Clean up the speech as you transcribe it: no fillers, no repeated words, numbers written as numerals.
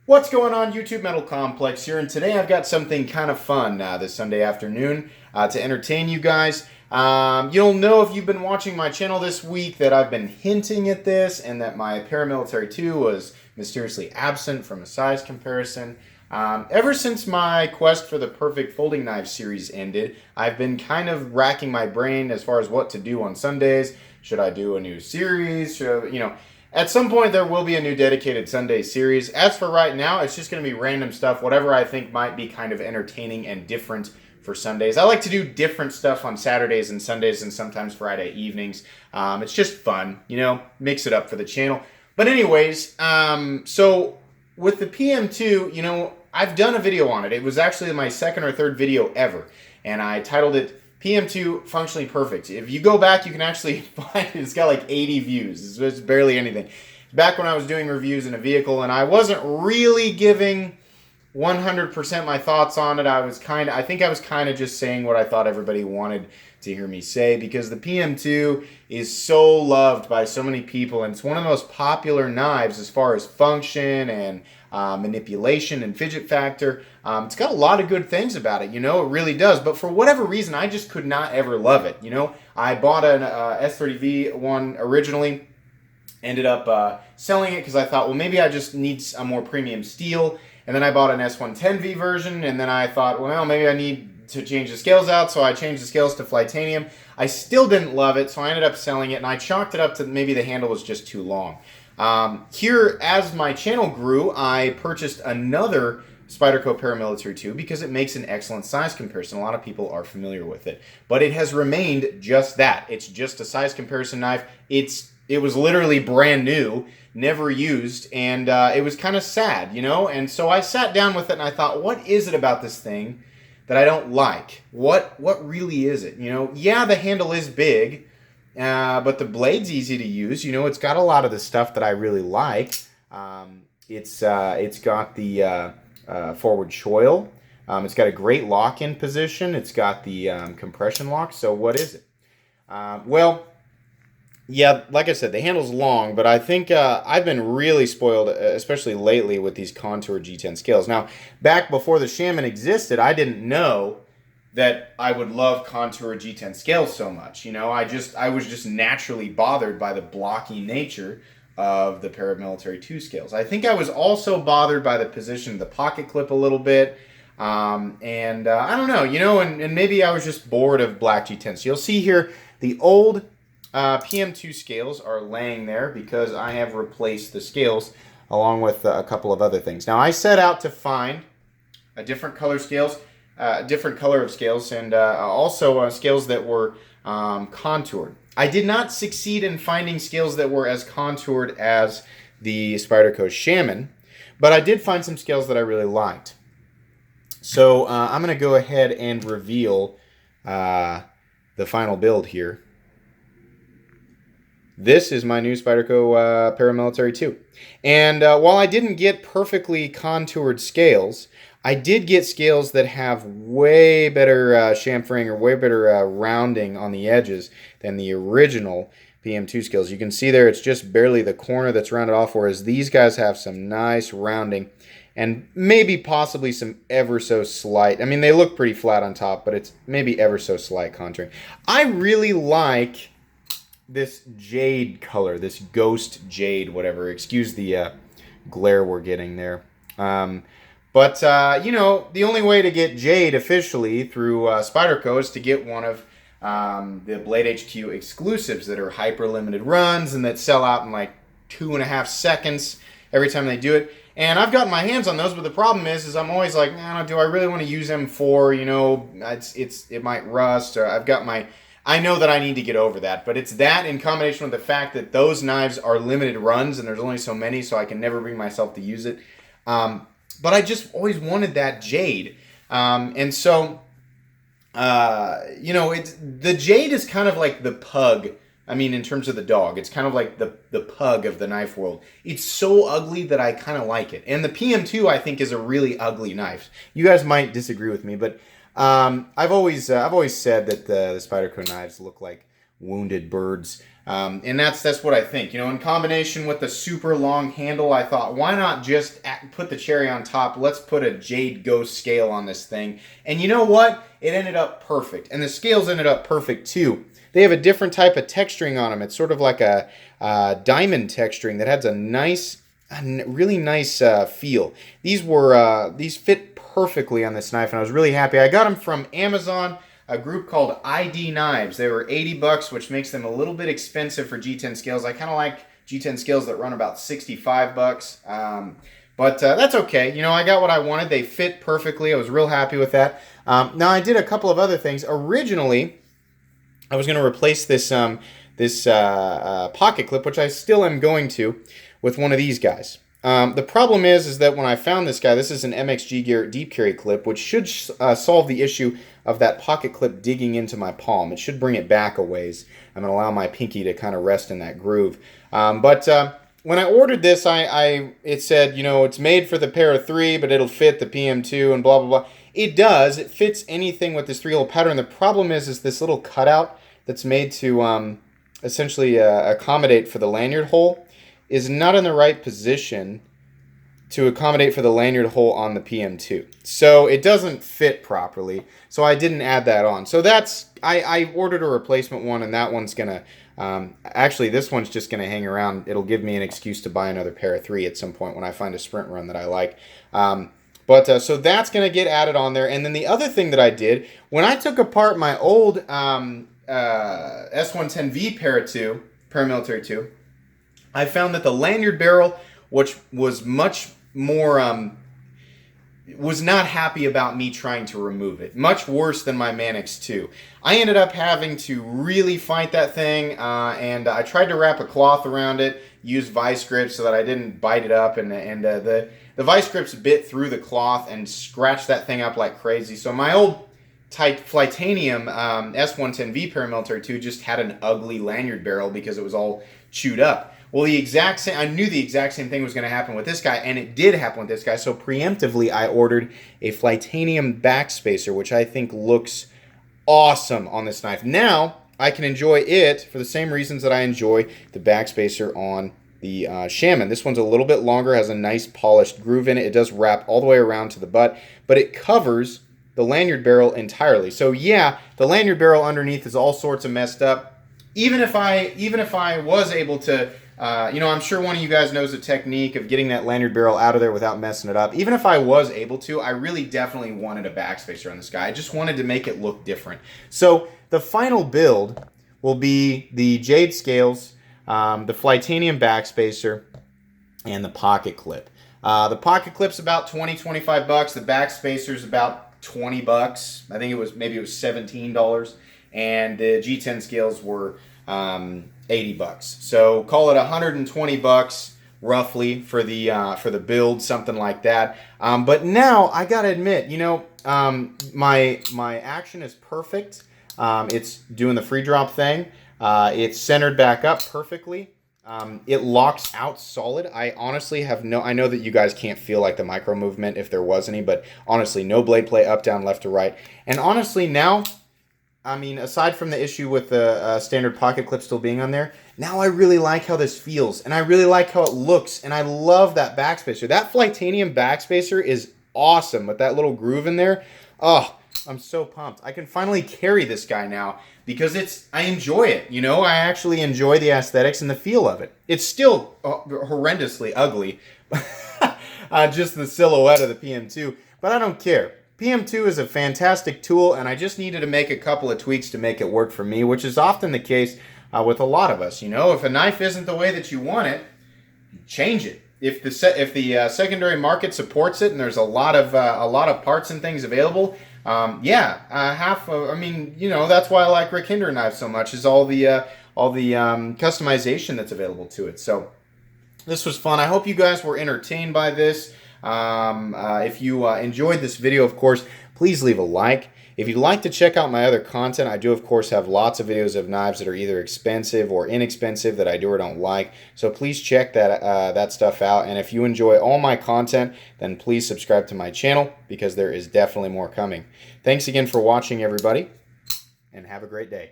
What's going on, YouTube Metal Complex here, and today I've got something kind of fun this Sunday afternoon to entertain you guys. You'll know if you've been watching my channel this week that I've been hinting at this and that my Paramilitary 2 was mysteriously absent from a size comparison. Ever since my quest for the perfect folding knife series ended, I've been kind of racking my brain as far as what to do on Sundays. Should I do a new series? At some point, there will be a new dedicated Sunday series. As for right now, it's just going to be random stuff, whatever I think might be kind of entertaining and different for Sundays. I like to do different stuff on Saturdays and Sundays and sometimes Friday evenings. It's just fun, mix it up for the channel. But anyways, so with the PM2, I've done a video on it. It was actually my second or third video ever, and I titled it PM2 Functionally Perfect. If you go back, you can actually find it. It's got like 80 views. It's barely anything. Back when I was doing reviews in a vehicle and I wasn't really giving 100% my thoughts on it. I think I was kind of just saying what I thought everybody wanted to hear me say, because the PM2 is so loved by so many people, and it's one of the most popular knives as far as function and manipulation and fidget factor. It's got a lot of good things about it, it really does. But for whatever reason, I just could not ever love it. I bought an S30V one originally, ended up selling it because I thought, well, maybe I just need a more premium steel. And then I bought an S110V version, and then I thought, well, maybe I need to change the scales out, so I changed the scales to Flytanium. I still didn't love it, so I ended up selling it, and I chalked it up to maybe the handle was just too long. Here, as my channel grew, I purchased another Spyderco Paramilitary 2 because it makes an excellent size comparison. A lot of people are familiar with it. But it has remained just that. It's just a size comparison knife. It was literally brand new, never used, and it was kind of sad, And so I sat down with it and I thought, what is it about this thing that I don't like? What really is it? Yeah, the handle is big, but the blade's easy to use. It's got a lot of the stuff that I really like. It's got the forward choil. It's got a great lock-in position. It's got the compression lock. So what is it? Yeah, like I said, the handle's long, but I think I've been really spoiled, especially lately, with these Contour G10 scales. Now, back before the Shaman existed, I didn't know that I would love Contour G10 scales so much. I was just naturally bothered by the blocky nature of the Paramilitary 2 scales. I think I was also bothered by the position of the pocket clip a little bit. I don't know, and maybe I was just bored of black G10. So you'll see here the old PM2 scales are laying there because I have replaced the scales along with a couple of other things. Now, I set out to find a different color of scales, and also scales that were contoured. I did not succeed in finding scales that were as contoured as the Spyderco Shaman, but I did find some scales that I really liked. So I'm going to go ahead and reveal the final build here. This is my new Spyderco Paramilitary 2. And while I didn't get perfectly contoured scales, I did get scales that have way better chamfering or way better rounding on the edges than the original PM2 scales. You can see there it's just barely the corner that's rounded off, whereas these guys have some nice rounding and maybe possibly some ever so slight. I mean, they look pretty flat on top, but it's maybe ever so slight contouring. I really like this jade color, this ghost jade, whatever. Excuse the glare we're getting there. But the only way to get jade officially through Spyderco is to get one of the Blade HQ exclusives that are hyper limited runs and that sell out in like 2.5 seconds every time they do it. And I've gotten my hands on those, but the problem is I'm always like, do I really want to use M4? It might rust, or I know that I need to get over that, but it's that in combination with the fact that those knives are limited runs and there's only so many, so I can never bring myself to use it. But I just always wanted that jade. The jade is kind of like the pug. I mean, in terms of the dog, it's kind of like the pug of the knife world. It's so ugly that I kind of like it. And the PM2, I think, is a really ugly knife. You guys might disagree with me, but I've always said that the Spyderco knives look like wounded birds. And that's what I think. You know, in combination with the super long handle, I thought, why not just put the cherry on top? Let's put a Jade Ghost scale on this thing. And you know what? It ended up perfect. And the scales ended up perfect too. They have a different type of texturing on them. It's sort of like a diamond texturing that has a really nice feel. These fit perfectly on this knife, and I was really happy. I got them from Amazon, a group called ID Knives. They were $80, which makes them a little bit expensive for G10 scales. I kind of like G10 scales that run about $65. But that's okay. You know, I got what I wanted. They fit perfectly. I was real happy with that. Now, I did a couple of other things. Originally, I was going to replace this pocket clip, which I still am going to, with one of these guys. The problem is that when I found this guy, this is an MXG Gear deep carry clip, which should solve the issue of that pocket clip digging into my palm. It should bring it back a ways. I'm going to allow my pinky to kind of rest in that groove. But when I ordered this, it said, you know, it's made for the Para 3, but it'll fit the PM2 and blah, blah, blah. It does. It fits anything with this 3-hole pattern. The problem is this little cutout that's made to essentially accommodate for the lanyard hole is not in the right position to accommodate for the lanyard hole on the PM2. So it doesn't fit properly. So I didn't add that on. So I ordered a replacement one, and that one's going to, actually this one's just going to hang around. It'll give me an excuse to buy another Para 3 at some point when I find a sprint run that I like. So that's going to get added on there. And then the other thing that I did, when I took apart my old S110V Paramilitary 2, I found that the lanyard barrel, which was much more, was not happy about me trying to remove it. Much worse than my Manix 2. I ended up having to really fight that thing, and I tried to wrap a cloth around it, use vice grips so that I didn't bite it up, and the vice grips bit through the cloth and scratched that thing up like crazy. So my old Flightanium S110V Paramilitary 2 just had an ugly lanyard barrel because it was all chewed up. Well, I knew the exact same thing was going to happen with this guy, and it did happen with this guy. So preemptively, I ordered a Flightanium backspacer, which I think looks awesome on this knife. Now, I can enjoy it for the same reasons that I enjoy the backspacer on the Shaman. This one's a little bit longer, has a nice polished groove in it. It does wrap all the way around to the butt, but it covers the lanyard barrel entirely. So yeah, the lanyard barrel underneath is all sorts of messed up. Even if I was able to, you know, I'm sure one of you guys knows the technique of getting that lanyard barrel out of there without messing it up. Even if I was able to, I really definitely wanted a backspacer on this guy. I just wanted to make it look different. So the final build will be the Jade scales, the Flightanium backspacer, and the pocket clip. The pocket clip's about $20-25. The backspacer's about $20. I think it was $17, and the G10 scales were $80. So call it $120 roughly for the build, something like that. But now I gotta admit, you know, my action is perfect. It's doing the free drop thing. It's centered back up perfectly. It locks out solid. I honestly have I know that you guys can't feel like the micro movement if there was any, but honestly, no blade play up, down, left to right. And honestly now, I mean, aside from the issue with the standard pocket clip still being on there, now I really like how this feels, and I really like how it looks, and I love that backspacer. That Flightanium backspacer is awesome with that little groove in there. Oh, I'm so pumped. I can finally carry this guy now because I enjoy it, you know? I actually enjoy the aesthetics and the feel of it. It's still horrendously ugly, just the silhouette of the PM2, but I don't care. PM2 is a fantastic tool, and I just needed to make a couple of tweaks to make it work for me, which is often the case with a lot of us. You know, if a knife isn't the way that you want it, change it. If the secondary market supports it and there's a lot of parts and things available, I mean, you know, that's why I like Rick Hinder knives so much, is all the customization that's available to it. So this was fun. I hope you guys were entertained by this. If you enjoyed this video, of course, please leave a like. If you'd like to check out my other content, I do, of course, have lots of videos of knives that are either expensive or inexpensive that I do or don't like. So please check that stuff out. And if you enjoy all my content, then please subscribe to my channel because there is definitely more coming. Thanks again for watching, everybody, and have a great day.